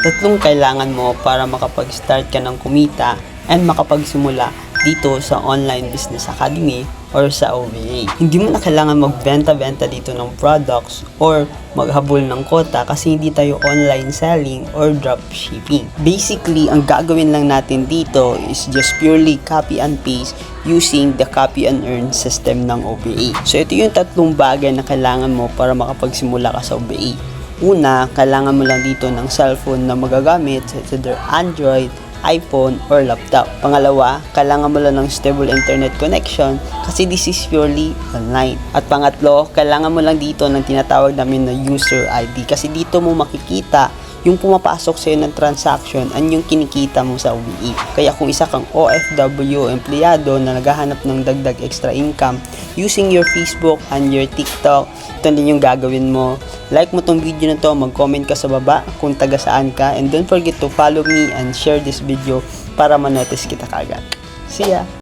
Tatlong kailangan mo para makapag-start ka ng kumita and makapagsimula dito sa Online Business Academy or sa OBA. Hindi mo na kailangan magbenta-benta dito ng products or maghabol ng quota kasi hindi tayo online selling or dropshipping. Basically, ang gagawin lang natin dito is just purely copy and paste using the copy and earn system ng OBA. So ito yung tatlong bagay na kailangan mo para makapagsimula ka sa OBA. Una, kailangan mo lang dito ng cellphone na magagamit, either Android, iPhone, or laptop. Pangalawa, kailangan mo lang ng stable internet connection kasi this is purely online. At pangatlo, kailangan mo lang dito ng tinatawag namin na user ID kasi dito mo makikita yung pumapasok sa'yo ng transaction and yung kinikita mo sa OBA. Kaya kung isa kang OFW empleyado na naghahanap ng dagdag extra income using your Facebook and your TikTok, ito din yung gagawin mo. Like mo tong video na to, mag-comment ka sa baba kung taga saan ka, and don't forget to follow me and share this video para ma-notice kita kagad. See ya!